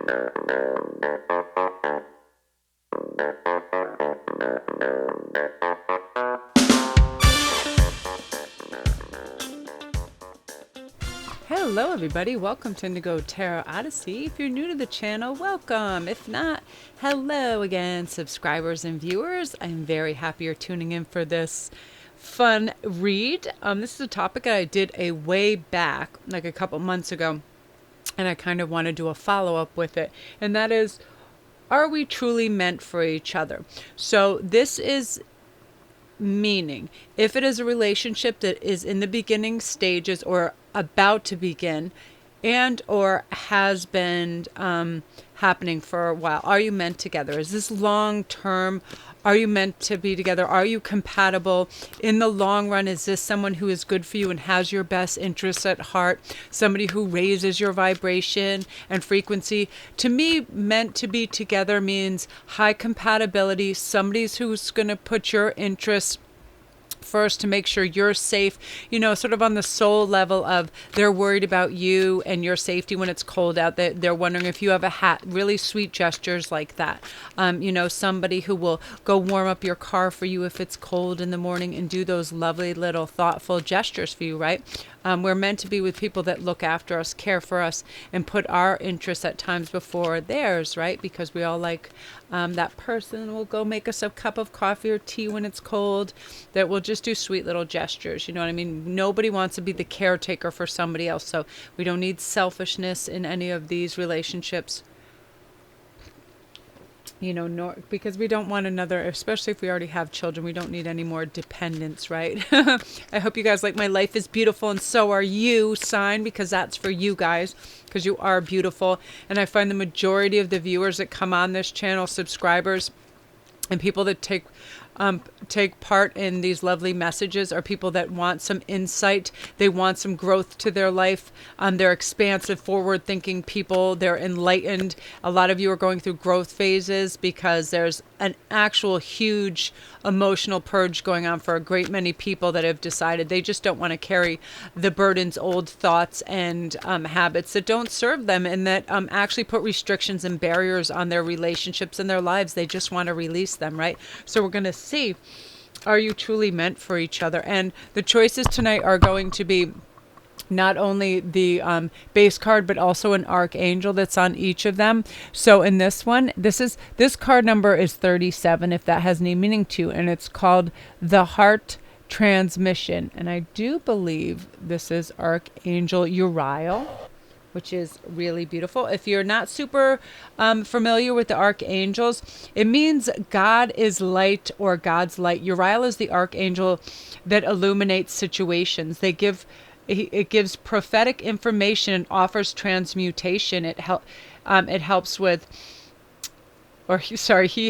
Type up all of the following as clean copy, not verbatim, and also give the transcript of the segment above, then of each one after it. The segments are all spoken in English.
Hello everybody, welcome to Indigo Tarot Odyssey. If you're new to the channel, welcome. If not, hello again, subscribers and viewers. I'm very happy you're tuning in for this fun read. This is a topic that I did a way back, like a couple months ago, and I kind of want to do a follow-up with it. And that is, are we truly meant for each other? So this is meaning, if it is a relationship that is in the beginning stages or about to begin and or has been happening for a while, are you meant together? Is this long term? Are you meant to be together? Are you compatible in the long run? Is this someone who is good for you and has your best interests at heart? Somebody who raises your vibration and frequency? To me, meant to be together means high compatibility, somebody's who's going to put your interests first to make sure you're safe, you know, sort of on the soul level of they're worried about you and your safety when it's cold out. They're wondering if you have a hat, really sweet gestures like that. You know, somebody who will go warm up your car for you if it's cold in the morning and do those lovely little thoughtful gestures for you, right? We're meant to be with people that look after us, care for us, and put our interests at times before theirs, right? Because we all like that person will go make us a cup of coffee or tea when it's cold, that will just do sweet little gestures. You know what I mean? Nobody wants to be the caretaker for somebody else. So we don't need selfishness in any of these relationships. You know, nor because we don't want another, especially if we already have children, we don't need any more dependence, right? I hope you guys like My Life is Beautiful and So Are You sign, because that's for you guys, because you are beautiful. And I find the majority of the viewers that come on this channel, subscribers and people that take part in these lovely messages, are people that want some insight. They want some growth to their life. They're expansive, forward-thinking people. They're enlightened. A lot of you are going through growth phases because there's an actual huge emotional purge going on for a great many people that have decided they just don't want to carry the burdens, old thoughts, and habits that don't serve them, and that actually put restrictions and barriers on their relationships and their lives. They just want to release them, right? So we're going to see, are you truly meant for each other? And the choices tonight are going to be not only the base card, but also an archangel that's on each of them. So in this one, this card number is 37, if that has any meaning to you, and it's called the Heart Transmission. And I do believe this is Archangel Uriel, which is really beautiful. If you're not super familiar with the archangels, it means God is light or God's light. Uriel is the archangel that illuminates situations. It gives prophetic information and offers transmutation. He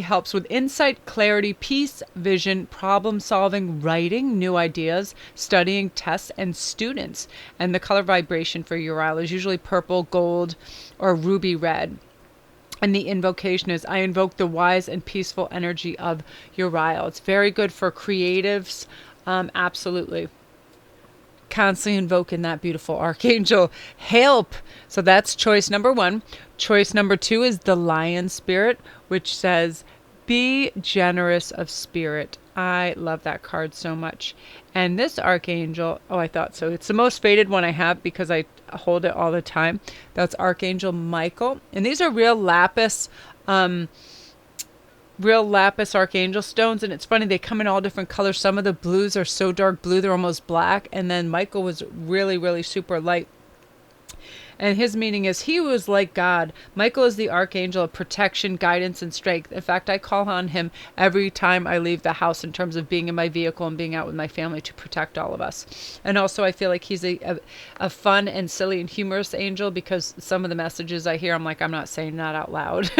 helps with insight, clarity, peace, vision, problem solving, writing, new ideas, studying, tests, and students. And the color vibration for Uriel is usually purple, gold, or ruby red. And the invocation is, I invoke the wise and peaceful energy of Uriel. It's very good for creatives. Absolutely. Constantly invoking that beautiful archangel help. So that's choice number 1. Choice number 2 is the Lion Spirit, which says, be generous of spirit. I love that card so much. And this archangel, I thought so. It's the most faded one I have because I hold it all the time. That's Archangel Michael. And these are real lapis archangel stones, and it's funny, they come in all different colors. Some of the blues are so dark blue they're almost black, and then Michael was really, really super light. And his meaning is he was like God. Michael is the archangel of protection, guidance, and strength. In fact, I call on him every time I leave the house in terms of being in my vehicle and being out with my family to protect all of us. And also I feel like he's a fun and silly and humorous angel, because some of the messages I hear, I'm like, I'm not saying that out loud.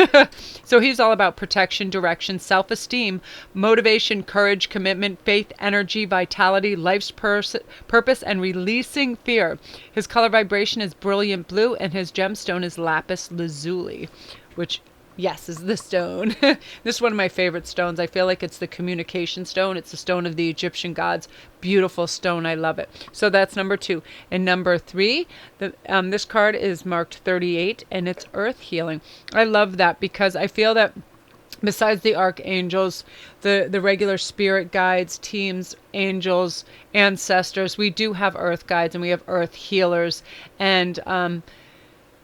So he's all about protection, direction, self-esteem, motivation, courage, commitment, faith, energy, vitality, life's purpose, and releasing fear. His color vibration is brilliant blue, and his gemstone is lapis lazuli, which Yes, is the stone. This is one of my favorite stones. I feel like it's the communication stone. It's the stone of the Egyptian gods. Beautiful stone. I love it. So that's number 2. And number 3, this card is marked 38, and it's earth healing. I love that because I feel that besides the archangels, the regular spirit guides, teams, angels, ancestors, we do have earth guides and we have earth healers. And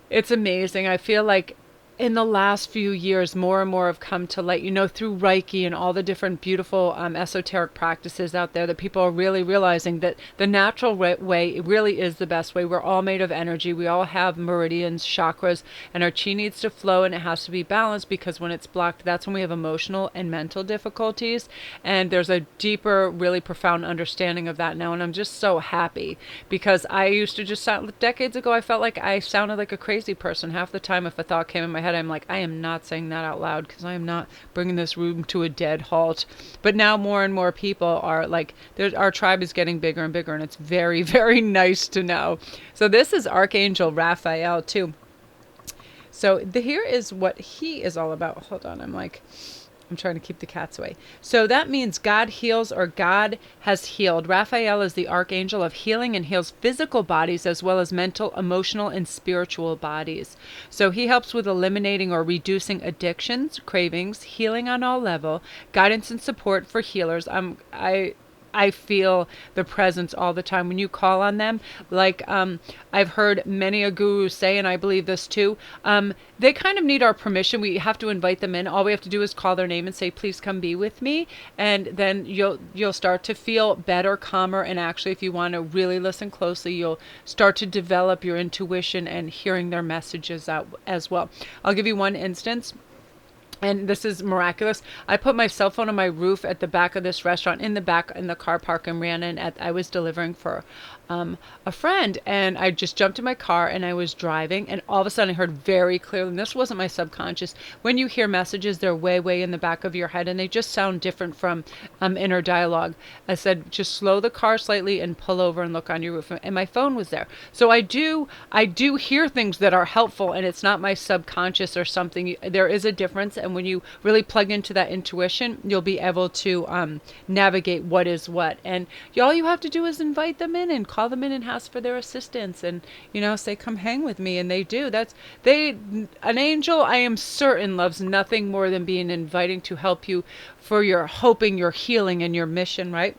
it's amazing. I feel like in the last few years, more and more have come to light, through Reiki and all the different beautiful esoteric practices out there, that people are really realizing that the natural way really is the best way. We're all made of energy. We all have meridians, chakras, and our chi needs to flow, and it has to be balanced, because when it's blocked, that's when we have emotional and mental difficulties. And there's a deeper, really profound understanding of that now. And I'm just so happy, because I used to just sound, decades ago, I felt like I sounded like a crazy person. Half the time, if a thought came in my head, I'm like, I am not saying that out loud, because I am not bringing this room to a dead halt. But now more and more people are like, our tribe is getting bigger and bigger, and it's very, very nice to know. So this is Archangel Raphael too. So here is what he is all about. Hold on, I'm trying to keep the cats away. So that means God heals, or God has healed. Raphael is the archangel of healing and heals physical bodies as well as mental, emotional, and spiritual bodies. So he helps with eliminating or reducing addictions, cravings, healing on all level, guidance and support for healers. I feel the presence all the time when you call on them. Like I've heard many a guru say, and I believe this too, they kind of need our permission. We have to invite them in. All we have to do is call their name and say, please come be with me. And then you'll start to feel better, calmer. And actually, if you want to really listen closely, you'll start to develop your intuition and hearing their messages out as well. I'll give you one instance. And this is miraculous. I put my cell phone on my roof at the back of this restaurant, in the car park, and ran in. I was delivering for a friend, and I just jumped in my car and I was driving, and all of a sudden I heard very clearly, and this wasn't my subconscious, when you hear messages, they're way, way in the back of your head, and they just sound different from inner dialogue. I said, just slow the car slightly and pull over and look on your roof. And my phone was there. So I do hear things that are helpful, and it's not my subconscious or something. There is a difference. And when you really plug into that intuition, you'll be able to navigate what is what. And all you have to do is invite them in and call them in and ask for their assistance, and say, come hang with me. And they do. An angel, I am certain, loves nothing more than being inviting to help you for your hoping, your healing, and your mission, right?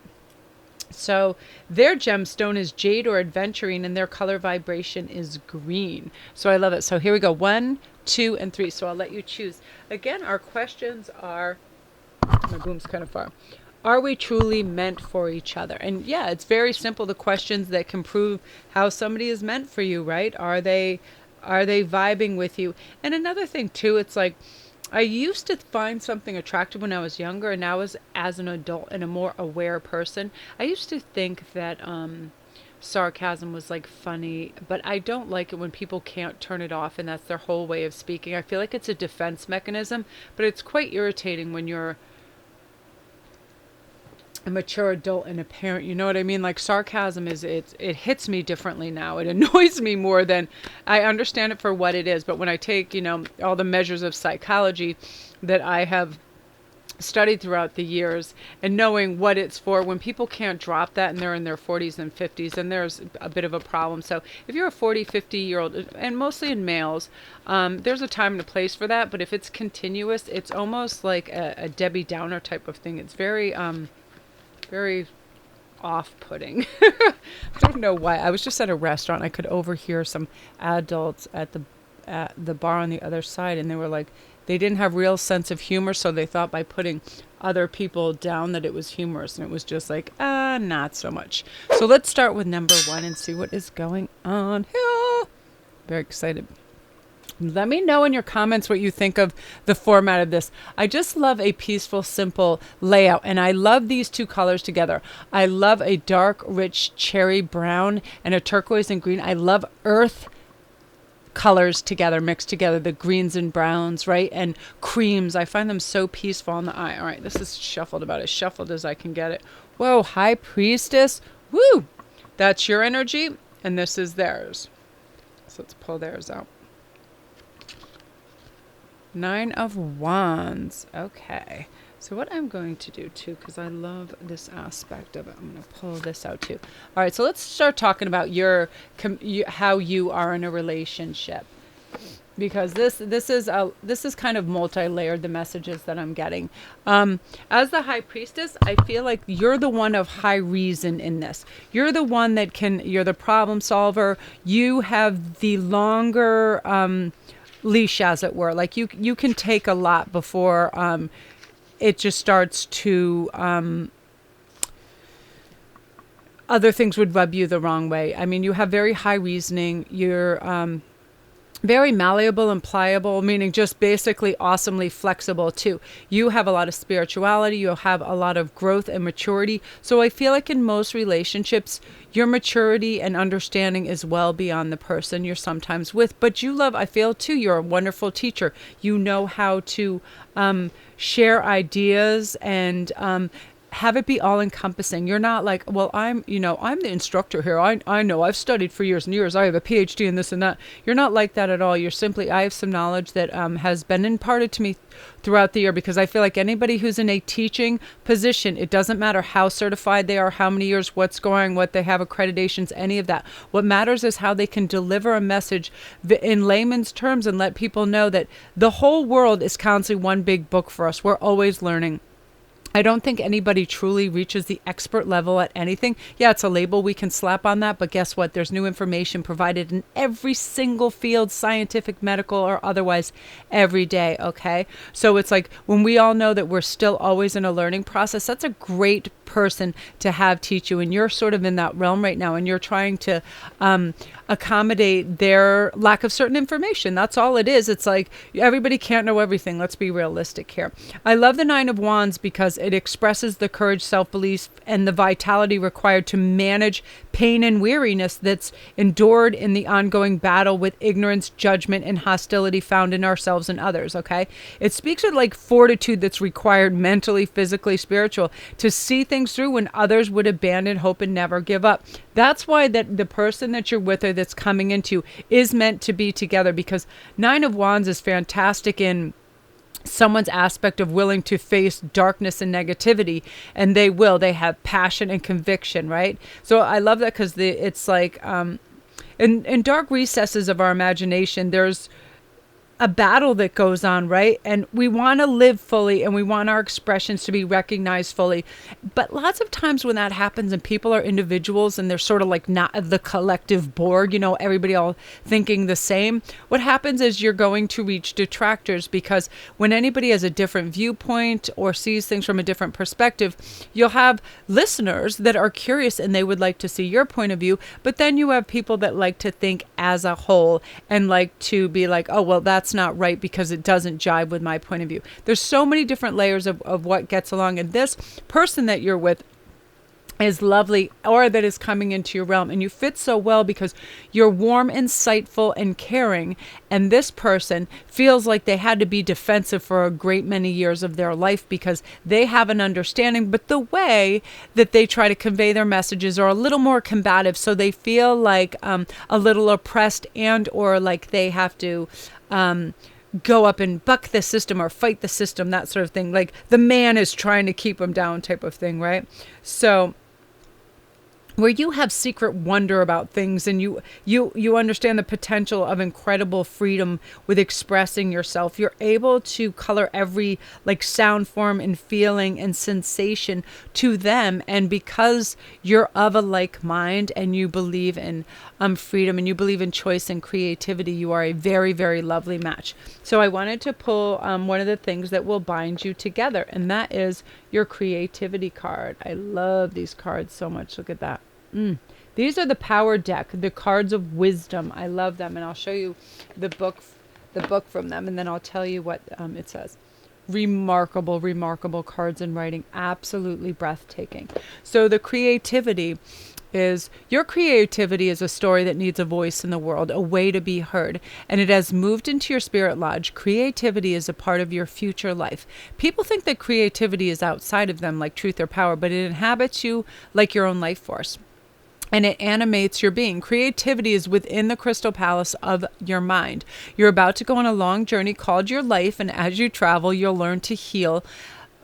So their gemstone is jade or adventurine, and their color vibration is green. So I love it. So here we go. 1, 2, and 3. So I'll let you choose. Again, our questions are, my boom's kind of far. Are we truly meant for each other? And yeah, it's very simple. The questions that can prove how somebody is meant for you, right? Are they vibing with you? And another thing too, it's like, I used to find something attractive when I was younger, and now as an adult and a more aware person, I used to think that sarcasm was like funny, but I don't like it when people can't turn it off and that's their whole way of speaking. I feel like it's a defense mechanism, but it's quite irritating when you're a mature adult and a parent. You know what I mean? Like, sarcasm it hits me differently now. It annoys me more than I understand it for what it is. But when I take, all the measures of psychology that I have studied throughout the years, and knowing what it's for, when people can't drop that and they're in their 40s and 50s, then there's a bit of a problem. So if you're a 40, 50-year-old, and mostly in males, there's a time and a place for that. But if it's continuous, it's almost like a Debbie Downer type of thing. It's very off-putting. I don't know why. I was just at a restaurant. I could overhear some adults at the bar on the other side, and they were like, they didn't have real sense of humor, so they thought by putting other people down that it was humorous, and it was just like, not so much. So let's start with number 1 and see what is going on here. Very excited. Let me know in your comments what you think of the format of this. I just love a peaceful, simple layout, and I love these two colors together. I love a dark, rich cherry brown and a turquoise and green. I love earth colors together, mixed together, the greens and browns, right? And creams. I find them so peaceful on the eye. All right, this is shuffled about as shuffled as I can get it. Whoa, High Priestess. Woo! That's your energy, and this is theirs. So let's pull theirs out. Nine of Wands. Okay. So what I'm going to do too, because I love this aspect of it, I'm going to pull this out too. All right, so let's start talking about how you are in a relationship, because this is kind of multi-layered, the messages that I'm getting. As the High Priestess, I feel like you're the one of high reason in this. You're the one that you're the problem solver. You have the longer leash, as it were. Like you can take a lot before it just starts to other things would rub you the wrong way. I mean, you have very high reasoning. You're very malleable and pliable, meaning just basically awesomely flexible too. You have a lot of spirituality. You have a lot of growth and maturity. So I feel like in most relationships, your maturity and understanding is well beyond the person you're sometimes with. But I feel too, you're a wonderful teacher. You know how to share ideas and have it be all encompassing. You're not like, well, I'm the instructor here. I know I've studied for years and years. I have a PhD in this and that. You're not like that at all. You're simply, I have some knowledge that has been imparted to me throughout the year, because I feel like anybody who's in a teaching position, it doesn't matter how certified they are, how many years, what they have accreditations, any of that. What matters is how they can deliver a message in layman's terms and let people know that the whole world is constantly one big book for us. We're always learning. I don't think anybody truly reaches the expert level at anything. Yeah, it's a label we can slap on that, but guess what? There's new information provided in every single field, scientific, medical, or otherwise, every day, okay? So it's like when we all know that we're still always in a learning process, that's a great person to have teach you. And you're sort of in that realm right now, and you're trying to accommodate their lack of certain information. That's all it is. It's like everybody can't know everything. Let's be realistic here. I love the Nine of Wands because it expresses the courage, self-belief, and the vitality required to manage pain and weariness that's endured in the ongoing battle with ignorance, judgment, and hostility found in ourselves and others, okay? It speaks of like fortitude that's required mentally, physically, spiritual, to see things through when others would abandon hope and never give up. That's why that the person that you're with or that's coming into is meant to be together, because Nine of Wands is fantastic in someone's aspect of willing to face darkness and negativity, and they have passion and conviction, right? So I love that, because it's like in dark recesses of our imagination, there's a battle that goes on, right? And we want to live fully, and we want our expressions to be recognized fully. But lots of times when that happens and people are individuals and they're sort of like not the collective board, everybody all thinking the same, what happens is you're going to reach detractors, because when anybody has a different viewpoint or sees things from a different perspective, you'll have listeners that are curious and they would like to see your point of view. But then you have people that like to think as a whole and like to be like, oh, well, that's not right because it doesn't jive with my point of view. There's so many different layers of what gets along. And this person that you're with is lovely, or that is coming into your realm, and you fit so well because you're warm, insightful, and caring, and this person feels like they had to be defensive for a great many years of their life because they have an understanding, but the way that they try to convey their messages are a little more combative, so they feel like a little oppressed, and or like they have to go up and buck the system or fight the system, that sort of thing, like the man is trying to keep them down type of thing, right? So where you have secret wonder about things, and you understand the potential of incredible freedom with expressing yourself. You're able to color every like sound form and feeling and sensation to them. And because you're of a like mind and you believe in freedom and you believe in choice and creativity, you are a very, very lovely match. So I wanted to pull one of the things that will bind you together, and that is your creativity card. I love these cards so much. Look at that. These are the power deck, the cards of wisdom. I love them, and I'll show you the book from them, and then I'll tell you what it says. Remarkable, remarkable cards in writing. Absolutely breathtaking. So the creativity is, your creativity is a story that needs a voice in the world, a way to be heard, and it has moved into your spirit lodge. Creativity is a part of your future life. People think that creativity is outside of them, like truth or power, but it inhabits you like your own life force. and it animates your being. Creativity is within the crystal palace of your mind. You're about to go on a long journey called your life, and as you travel, you'll learn to heal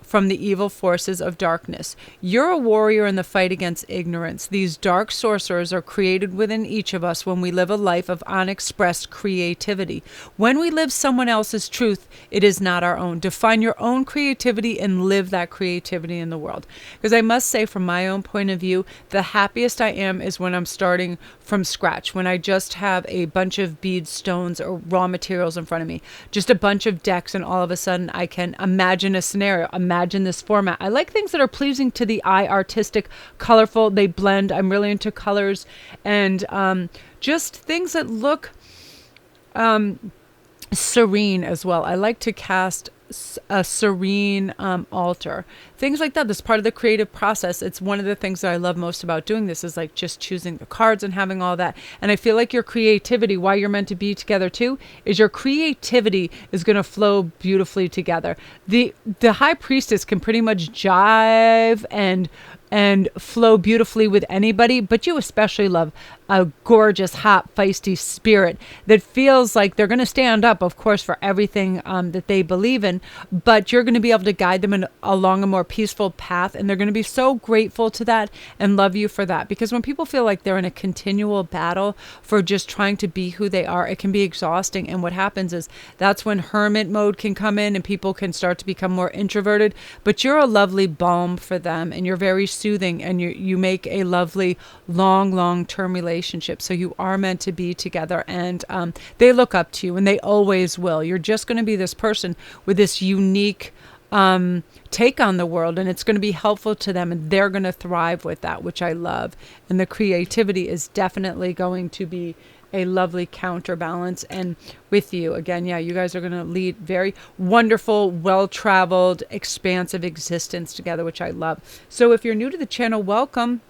from the evil forces of darkness. You're a warrior in the fight against ignorance. These dark sorcerers are created within each of us when we live a life of unexpressed creativity. When we live someone else's truth, it is not our own. Define your own creativity and live that creativity in the world. Because I must say, from my own point of view, the happiest I am is when I'm starting from scratch, when I just have a bunch of beads, stones, or raw materials in front of me, just a bunch of decks, and all of a sudden I can imagine a scenario, imagine this format. I like things that are pleasing to the eye, artistic, colorful, they blend. I'm really into colors, and just things that look serene as well. I like to cast a serene altar, things like that. This part of the creative process. It's one of the things that I love most about doing this, is like just choosing the cards and having all that. And I feel like your creativity, why you're meant to be together too, is your creativity is going to flow beautifully together. The high priestess can pretty much jive and flow beautifully with anybody, but you especially love a gorgeous, hot, feisty spirit that feels like they're going to stand up, of course, for everything that they believe in, but you're going to be able to guide them along a more peaceful path, and they're going to be so grateful to that and love you for that. Because when people feel like they're in a continual battle for just trying to be who they are, it can be exhausting, and what happens is that's when hermit mode can come in and people can start to become more introverted, but you're a lovely balm for them, and you're very soothing, and you make a lovely long-term relationship. So you are meant to be together, and they look up to you, and they always will. You're just going to be this person with this unique take on the world, and it's going to be helpful to them, and they're going to thrive with that, which I love. And the creativity is definitely going to be a lovely counterbalance. And with you again, yeah, you guys are going to lead very wonderful, well-traveled, expansive existence together, which I love. So if you're new to the channel, welcome.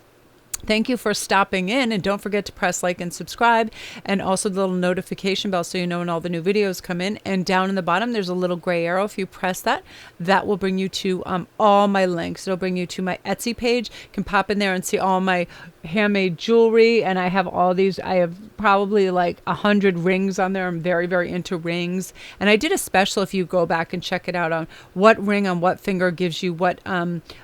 Thank you for stopping in, and don't forget to press like and subscribe, and also the little notification bell so you know when all the new videos come in. And down in the bottom there's a little gray arrow. If you press that, that will bring you to all my links. It'll bring you to my Etsy page. You can pop in there and see all my handmade jewelry, and I have all these. I have probably like 100 rings on there. I'm very into rings, and I did a special, if you go back and check it out, on what ring on what finger gives you what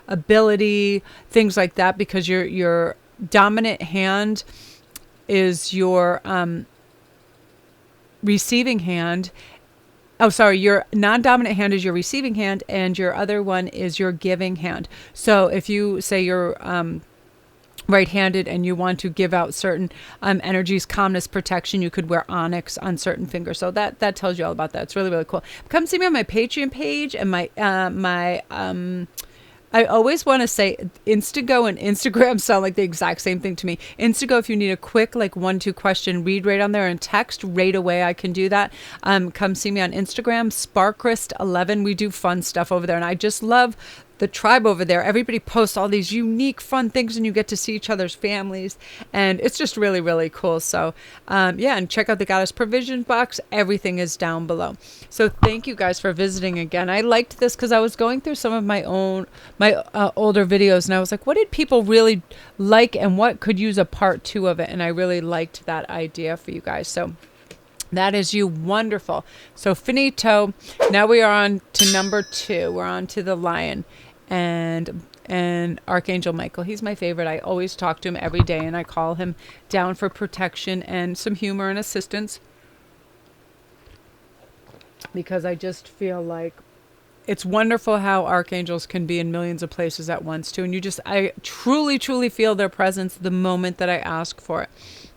ability, things like that, because your dominant hand is your receiving hand. Oh, sorry, your non-dominant hand is your receiving hand, and your other one is your giving hand. So if you say you're right-handed and you want to give out certain energies, calmness, protection, you could wear onyx on certain fingers. So that tells you all about that. It's really cool. Come see me on my Patreon page, and my I always want to say Instantgo and Instagram sound like the exact same thing to me. Instantgo, if you need a quick, like 1-2 question read right on there and text right away, I can do that. Come see me on Instagram, Sparkrist11. We do fun stuff over there, and I just love the tribe over there. Everybody posts all these unique fun things, and you get to see each other's families, and it's just really cool. So yeah, and check out the Goddess Provision box. Everything is down below. So thank you guys for visiting again. I liked this because I was going through some of my older videos, and I was like, what did people really like, and what could use a part 2 of it? And I really liked that idea for you guys. So that is you. Wonderful. So finito. Now we are on to number 2. We're on to the lion and Archangel Michael. He's my favorite. I always talk to him every day, and I call him down for protection and some humor and assistance, because I just feel like it's wonderful how archangels can be in millions of places at once too. And I truly feel their presence the moment that I ask for it.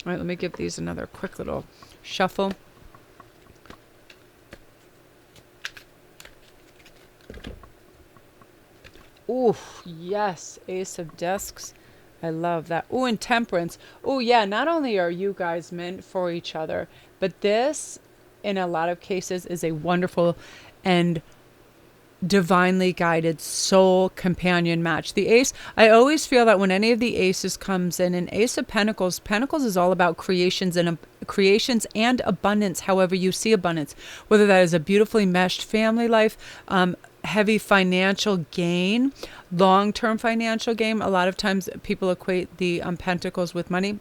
All right, let me give these another quick little shuffle. Ooh, yes, Ace of Discs. I love that. Ooh, and Temperance. Ooh, yeah, not only are you guys meant for each other, but this, in a lot of cases, is a wonderful and divinely guided soul companion match. The ace, I always feel that when any of the aces comes in, an ace of pentacles, pentacles is all about creations and abundance, however you see abundance, whether that is a beautifully meshed family life, heavy financial gain, long-term financial gain. A lot of times people equate the pentacles with money.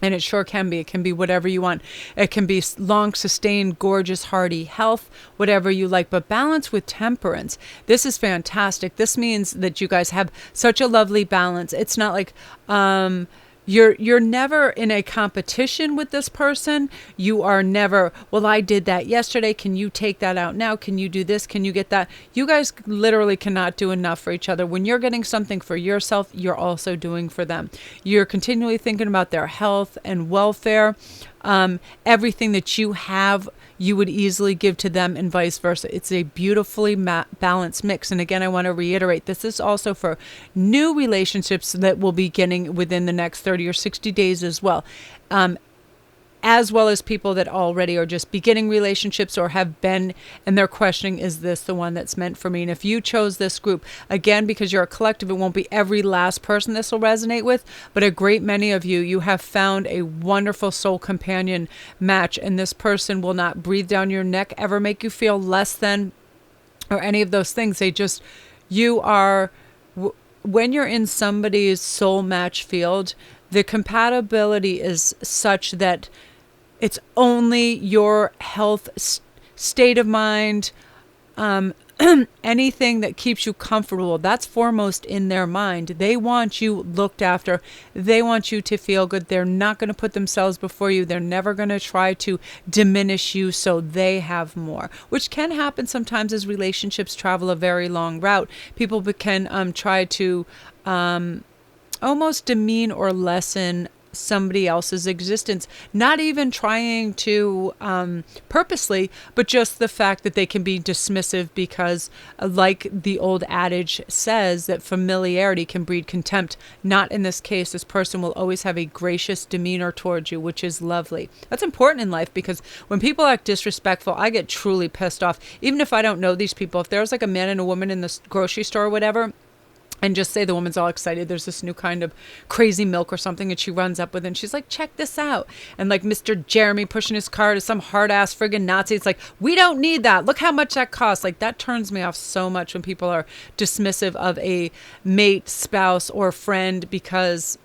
And it sure can be. It can be whatever you want. It can be long, sustained, gorgeous, hearty health, whatever you like. But balance with temperance. This is fantastic. This means that you guys have such a lovely balance. It's not like you're never in a competition with this person. You are never, well, I did that yesterday. Can you take that out now? Can you do this? Can you get that? You guys literally cannot do enough for each other. When you're getting something for yourself, you're also doing for them. You're continually thinking about their health and welfare. Everything that you have, you would easily give to them and vice versa. It's a beautifully balanced mix. And again, I want to reiterate, this is also for new relationships that will be beginning within the next 30 or 60 days as well as people that already are just beginning relationships or have been, and they're questioning, is this the one that's meant for me? And if you chose this group, again, because you're a collective, it won't be every last person this will resonate with, but a great many of you have found a wonderful soul companion match, and this person will not breathe down your neck, ever make you feel less than, or any of those things. When you're in somebody's soul match field, the compatibility is such that it's only your health, state of mind, anything that keeps you comfortable. That's foremost in their mind. They want you looked after. They want you to feel good. They're not going to put themselves before you. They're never going to try to diminish you so they have more, which can happen sometimes as relationships travel a very long route. People can try to almost demean or lessen somebody else's existence, not even trying to purposely, but just the fact that they can be dismissive because, like the old adage says, that familiarity can breed contempt. Not in this case. This person will always have a gracious demeanor towards you, which is lovely. That's important in life, because when people act disrespectful, I get truly pissed off. Even if I don't know these people, if there's like a man and a woman in the grocery store or whatever, and just say the woman's all excited, there's this new kind of crazy milk or something, and she runs up with it and she's like, check this out. And like Mr. Jeremy pushing his car to some hard ass friggin' Nazi. It's like, we don't need that. Look how much that costs. Like, that turns me off so much when people are dismissive of a mate, spouse, or friend because,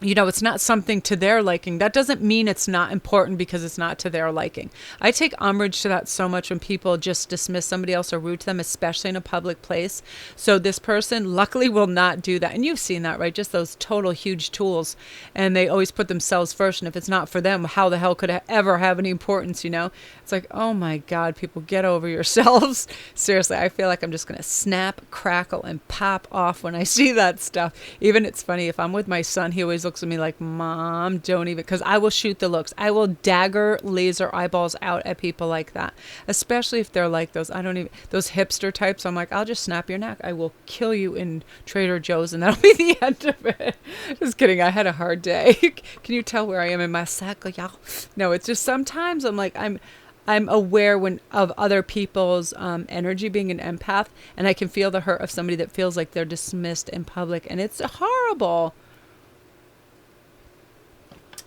you know, it's not something to their liking. That doesn't mean it's not important because it's not to their liking. I take umbrage to that so much when people just dismiss somebody else or rude to them, especially in a public place. So this person luckily will not do that. And you've seen that, right? Just those total huge tools. And they always put themselves first. And if it's not for them, how the hell could it ever have any importance, you know? It's like, oh my God, people, get over yourselves. Seriously, I feel like I'm just going to snap, crackle, and pop off when I see that stuff. Even it's funny, if I'm with my son, he always looks at me like, Mom, don't even, because I will shoot the looks. I will dagger laser eyeballs out at people like that, especially if they're like those hipster types. I'm like, I'll just snap your neck. I will kill you in Trader Joe's, and that'll be the end of it. Just kidding. I had a hard day. Can you tell where I am in my cycle, y'all? No, it's just sometimes I'm like, I'm aware of other people's energy, being an empath, and I can feel the hurt of somebody that feels like they're dismissed in public, and it's horrible.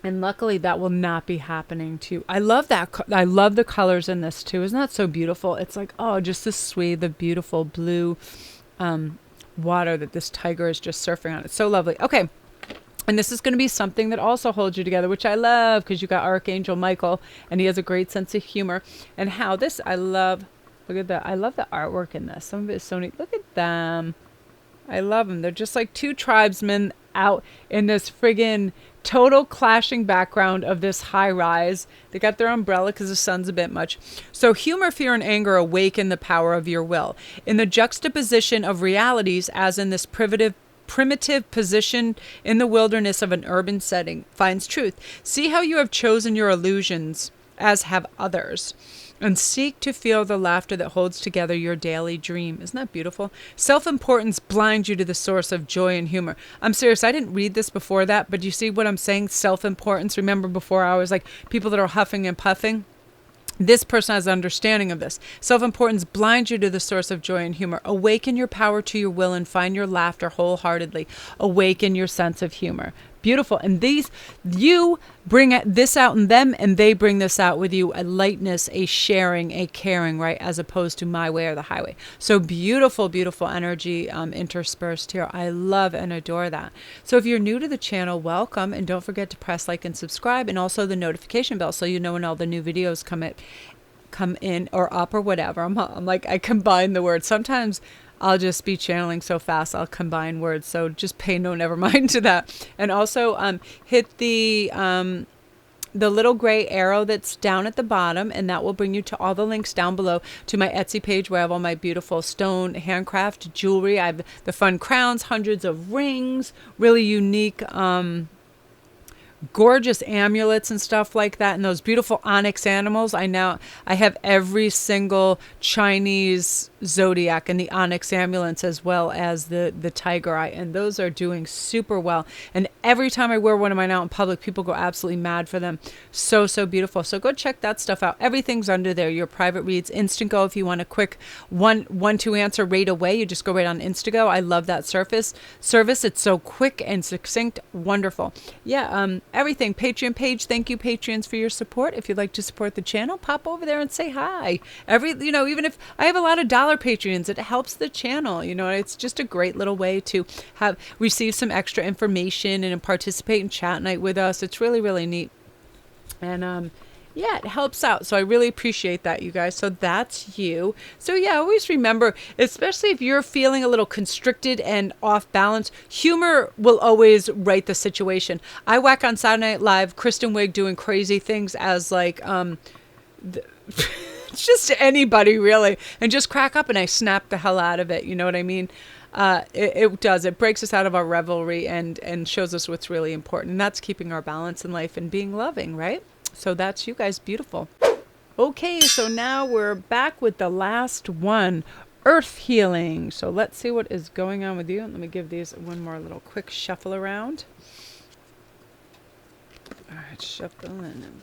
And luckily that will not be happening to. I love that. I love the colors in this too. Isn't that so beautiful? It's like, oh, just this swathe of beautiful blue water that this tiger is just surfing on. It's so lovely. Okay. And this is going to be something that also holds you together, which I love, because you got Archangel Michael, and he has a great sense of humor. And how this, I love, look at that. I love the artwork in this. Some of it is so neat. Look at them. I love them. They're just like two tribesmen out in this friggin' total clashing background of this high rise. They got their umbrella because the sun's a bit much. So humor, fear, and anger awaken the power of your will. In the juxtaposition of realities, as in this primitive position in the wilderness of an urban setting, finds truth. See how you have chosen your illusions, as have others, and seek to feel the laughter that holds together your daily dream. Isn't that beautiful? Self-importance blinds you to the source of joy and humor. I'm serious. I didn't read this before that, but you see what I'm saying? Self-importance. Remember before I was like, people that are huffing and puffing? This person has understanding of this. Self-importance blinds you to the source of joy and humor. Awaken your power to your will and find your laughter wholeheartedly. Awaken your sense of humor. Beautiful. And these, you bring this out in them, and they bring this out with you, a lightness, a sharing, a caring, right? As opposed to my way or the highway. So beautiful, beautiful energy interspersed here. I love and adore that. So if you're new to the channel, welcome. And don't forget to press like and subscribe, and also the notification bell so you know when all the new videos come in or up or whatever. I'm like, I combine the words. Sometimes I'll just be channeling so fast I'll combine words. So just pay no never mind to that. And also hit the little gray arrow that's down at the bottom, and that will bring you to all the links down below to my Etsy page where I have all my beautiful stone handcraft jewelry. I have the fun crowns, hundreds of rings, really unique gorgeous amulets and stuff like that, and those beautiful onyx animals. I have every single Chinese zodiac and the onyx amulets, as well as the tiger eye, and those are doing super well. And every time I wear one of mine out in public, people go absolutely mad for them. So beautiful. So go check that stuff out. Everything's under there. Your private reads, Instantgo. If you want a quick one-two answer right away, you just go right on Instantgo. I love that service. It's so quick and succinct. Wonderful. Yeah. Everything. Patreon page. Thank you, Patreons, for your support. If you'd like to support the channel, pop over there and say hi. Even if I have a lot of dollar Patreons, it helps the channel. It's just a great little way to receive some extra information and participate in chat night with us. It's really, really neat. And yeah, it helps out. So I really appreciate that, you guys. So that's you. So yeah, always remember, especially if you're feeling a little constricted and off balance, humor will always right the situation. I whack on Saturday Night Live, Kristen Wiig doing crazy things as like, just anybody really, and just crack up, and I snap the hell out of it. You know what I mean? It does. It breaks us out of our revelry and shows us what's really important. And that's keeping our balance in life and being loving, right? So that's you guys. Beautiful. Okay, so now we're back with the last one, earth healing. So let's see what is going on with you. Let me give these one more little quick shuffle around. All right, shuffling.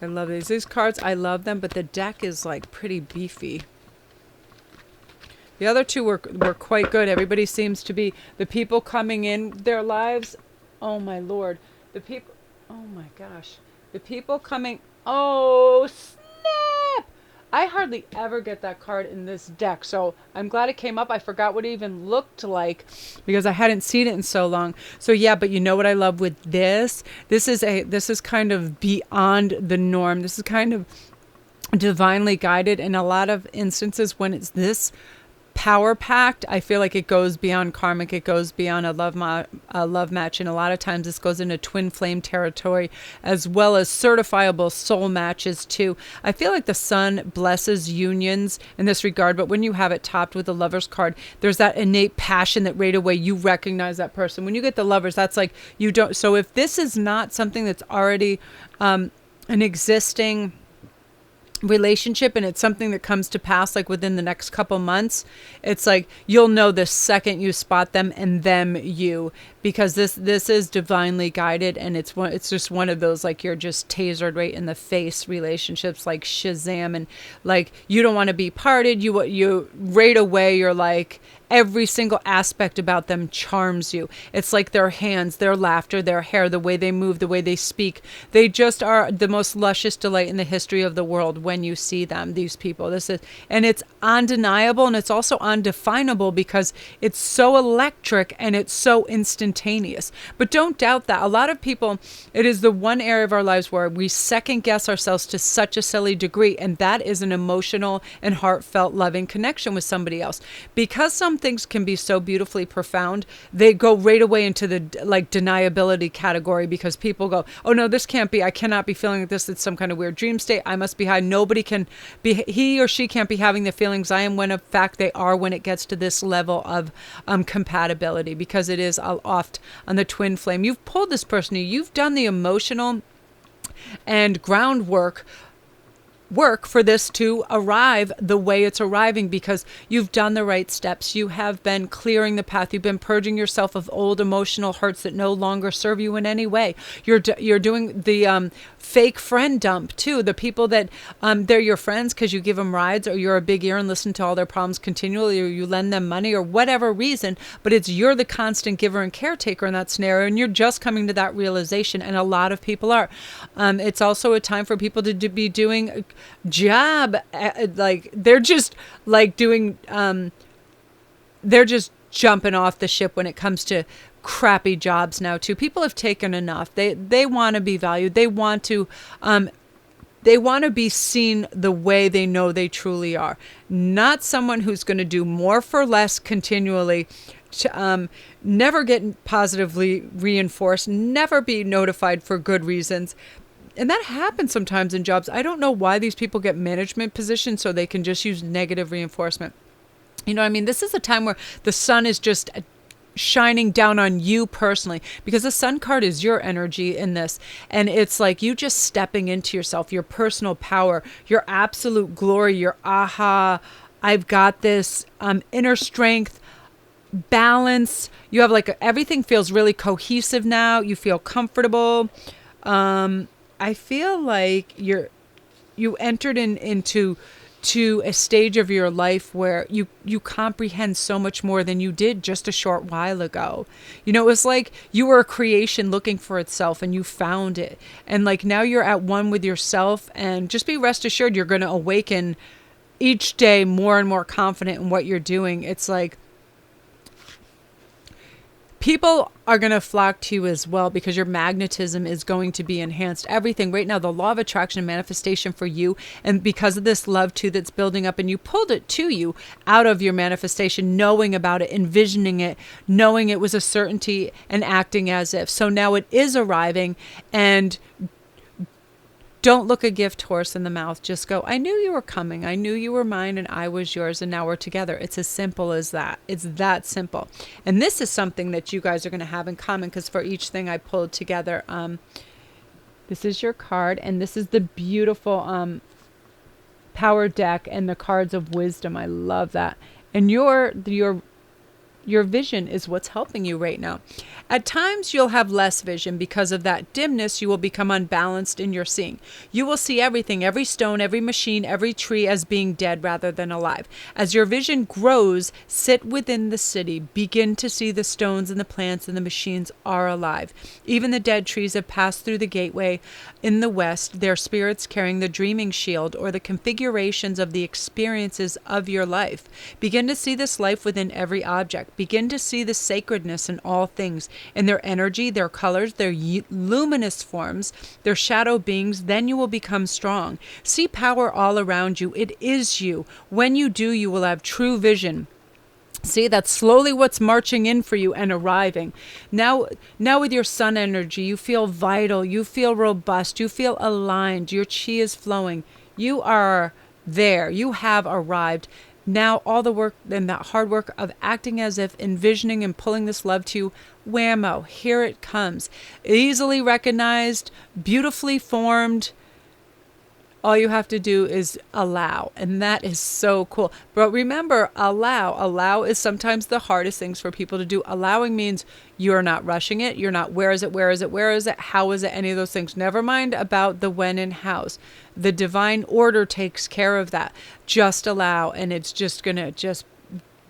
I love these. These cards, I love them, but the deck is like pretty beefy. The other two were quite good. Everybody seems to be, the people coming in their lives. Oh my Lord. The people, oh my gosh. The people coming, oh snap. I hardly ever get that card in this deck. So I'm glad it came up. I forgot what it even looked like because I hadn't seen it in so long. So yeah, but you know what I love with this? This is kind of beyond the norm. This is kind of divinely guided. In a lot of instances when it's this power packed, I feel like it goes beyond karmic. It goes beyond a love match, and a lot of times this goes into twin flame territory, as well as certifiable soul matches too. I feel like the sun blesses unions in this regard, but when you have it topped with the Lovers card, there's that innate passion that right away you recognize that person. When you get the Lovers, that's like you don't. So if this is not something that's already an existing relationship, and it's something that comes to pass like within the next couple months, it's like you'll know the second you spot them, and them you, because this is divinely guided, and it's just one of those like you're just tasered right in the face relationships, like Shazam, and like you don't want to be parted. You right away you're like, every single aspect about them charms you. It's like their hands, their laughter, their hair, the way they move, the way they speak. They just are the most luscious delight in the history of the world when you see them, these people. And it's undeniable, and it's also undefinable because it's so electric and it's so instantaneous. But don't doubt that. A lot of people, it is the one area of our lives where we second guess ourselves to such a silly degree, and that is an emotional and heartfelt loving connection with somebody else. Because some things can be so beautifully profound, they go right away into the like deniability category, because people go, oh no, this can't be, I cannot be feeling like this. It's some kind of weird dream state. I must be high. Nobody can be, he or she can't be having the feelings I am, when in fact they are, when it gets to this level of compatibility, because it is oft on the twin flame. You've pulled this person, you've done the emotional and groundwork for this to arrive the way it's arriving, because you've done the right steps. You have been clearing the path. You've been purging yourself of old emotional hurts that no longer serve you in any way. You're doing the fake friend dump too. The people that they're your friends because you give them rides, or you're a big ear and listen to all their problems continually, or you lend them money, or whatever reason, but you're the constant giver and caretaker in that scenario, and you're just coming to that realization, and a lot of people are. It's also a time for people to be doing a job, like they're just like doing, they're just jumping off the ship when it comes to crappy jobs now too. People have taken enough. They want to be valued. They want to be seen the way they know they truly are. Not someone who's going to do more for less continually, to, never get positively reinforced, never be notified for good reasons. And that happens sometimes in jobs. I don't know why these people get management positions so they can just use negative reinforcement. You know what I mean? This is a time where the sun is just shining down on you personally, because the sun card is your energy in this, and it's like you just stepping into yourself, your personal power, your absolute glory, your I've got this, inner strength, balance. You have like everything feels really cohesive now. You feel comfortable. I feel like you entered into a stage of your life where you comprehend so much more than you did just a short while ago. You know, it was like you were a creation looking for itself, and you found it. And like now you're at one with yourself, and just be rest assured you're going to awaken each day more and more confident in what you're doing. It's like people are going to flock to you as well, because your magnetism is going to be enhanced. Everything right now, the law of attraction and manifestation for you, and because of this love too that's building up, and you pulled it to you out of your manifestation, knowing about it, envisioning it, knowing it was a certainty, and acting as if. So now it is arriving, and don't look a gift horse in the mouth. Just go, I knew you were coming. I knew you were mine, and I was yours, and now we're together. It's as simple as that. It's that simple. And this is something that you guys are going to have in common, because for each thing I pulled together, this is your card, and this is the beautiful power deck and the cards of wisdom. I love that. And your vision is what's helping you right now. At times, you'll have less vision. Because of that dimness, you will become unbalanced in your seeing. You will see everything, every stone, every machine, every tree as being dead rather than alive. As your vision grows, sit within the city. Begin to see the stones and the plants and the machines are alive. Even the dead trees have passed through the gateway in the west, their spirits carrying the dreaming shield, or the configurations of the experiences of your life. Begin to see this life within every object. Begin to see the sacredness in all things, in their energy, their colors, their luminous forms, their shadow beings. Then you will become strong. See power all around you. It is you. When you do, you will have true vision. See, that's slowly what's marching in for you and arriving. Now with your sun energy, you feel vital, you feel robust, you feel aligned, your chi is flowing. You are there. You have arrived. Now all the work and that hard work of acting as if, envisioning and pulling this love to you, whammo, here it comes. Easily recognized, beautifully formed. All you have to do is allow, and that is so cool. But remember, allow is sometimes the hardest things for people to do. Allowing means you're not rushing it. You're not, where is it, how is it, any of those things. Never mind about the when and hows. The divine order takes care of that. Just allow, and it's just gonna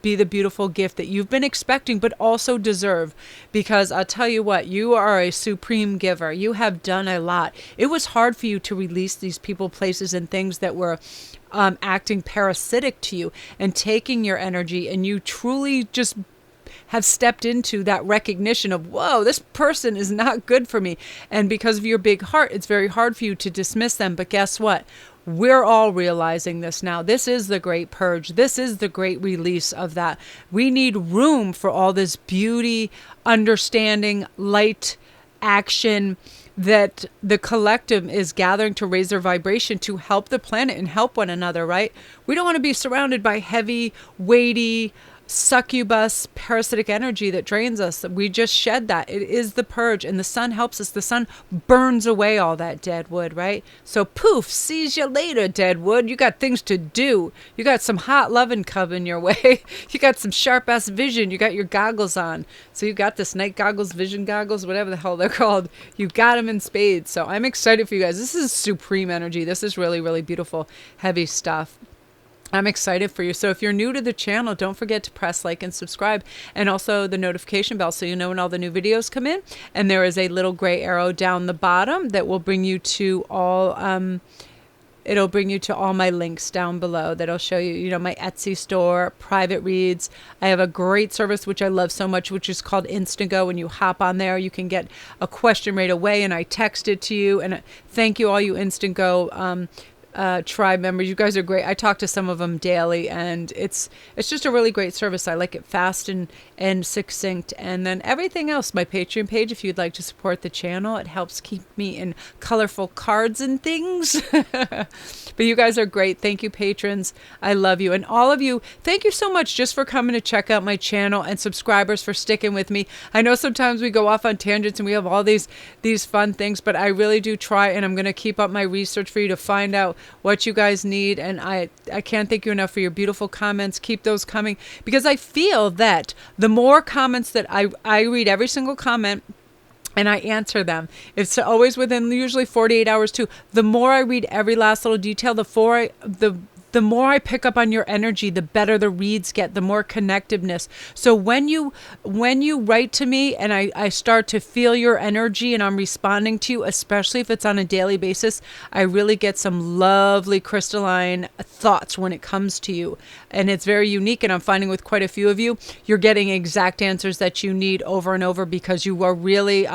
be the beautiful gift that you've been expecting but also deserve, because I'll tell you what, you are a supreme giver. You have done a lot. It was hard for you to release these people, places, and things that were acting parasitic to you and taking your energy, and you truly just have stepped into that recognition of, whoa, this person is not good for me. And because of your big heart, it's very hard for you to dismiss them. But guess what? We're all realizing this now. This is the great purge. This is the great release of that. We need room for all this beauty, understanding, light, action that the collective is gathering to raise their vibration to help the planet and help one another, right? We don't want to be surrounded by heavy, weighty, succubus parasitic energy that drains us. We just shed that. It is the purge, and the sun helps us. The sun burns away all that dead wood, right? So poof, sees you later, dead wood. You got things to do. You got some hot loving coming your way. You got some sharp ass vision. You got your goggles on. So you got this night goggles, vision goggles, whatever the hell they're called. You got them in spades. So I'm excited for you guys. This is supreme energy. This is really, really beautiful, heavy stuff. I'm excited for you. So if you're new to the channel, don't forget to press like and subscribe, and also the notification bell so you know when all the new videos come in. And there is a little gray arrow down the bottom that will bring you to all it'll bring you to all my links down below. That'll show you, you know, my Etsy store, private reads. I have a great service which I love so much, which is called Instantgo. When you hop on there, you can get a question right away, and I text it to you. And thank you, all you Instantgo tribe members. You guys are great. I talk to some of them daily, and it's just a really great service. I like it fast and succinct. And then everything else, my Patreon page, if you'd like to support the channel, it helps keep me in colorful cards and things. But you guys are great. Thank you, patrons. I love you. And all of you, thank you so much just for coming to check out my channel, and subscribers for sticking with me. I know sometimes we go off on tangents and we have all these fun things, but I really do try, and I'm going to keep up my research for you to find out what you guys need. And I can't thank you enough for your beautiful comments. Keep those coming, because I feel that the more comments that I read every single comment, and I answer them. It's always within usually 48 hours too. The more I read every last little detail, the more I pick up on your energy, the better the reads get, the more connectiveness. So when you write to me and I start to feel your energy and I'm responding to you, especially if it's on a daily basis, I really get some lovely crystalline thoughts when it comes to you. And it's very unique, and I'm finding with quite a few of you, you're getting exact answers that you need over and over, because you are really,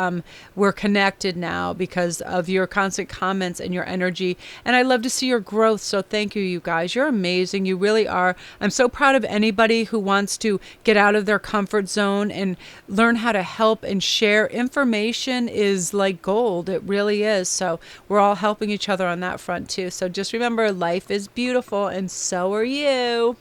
we're connected now because of your constant comments and your energy. And I love to see your growth. So thank you, you guys. You're amazing. You really are. I'm so proud of anybody who wants to get out of their comfort zone and learn how to help and share. Information is like gold. It really is. So we're all helping each other on that front too. So just remember, life is beautiful, and so are you.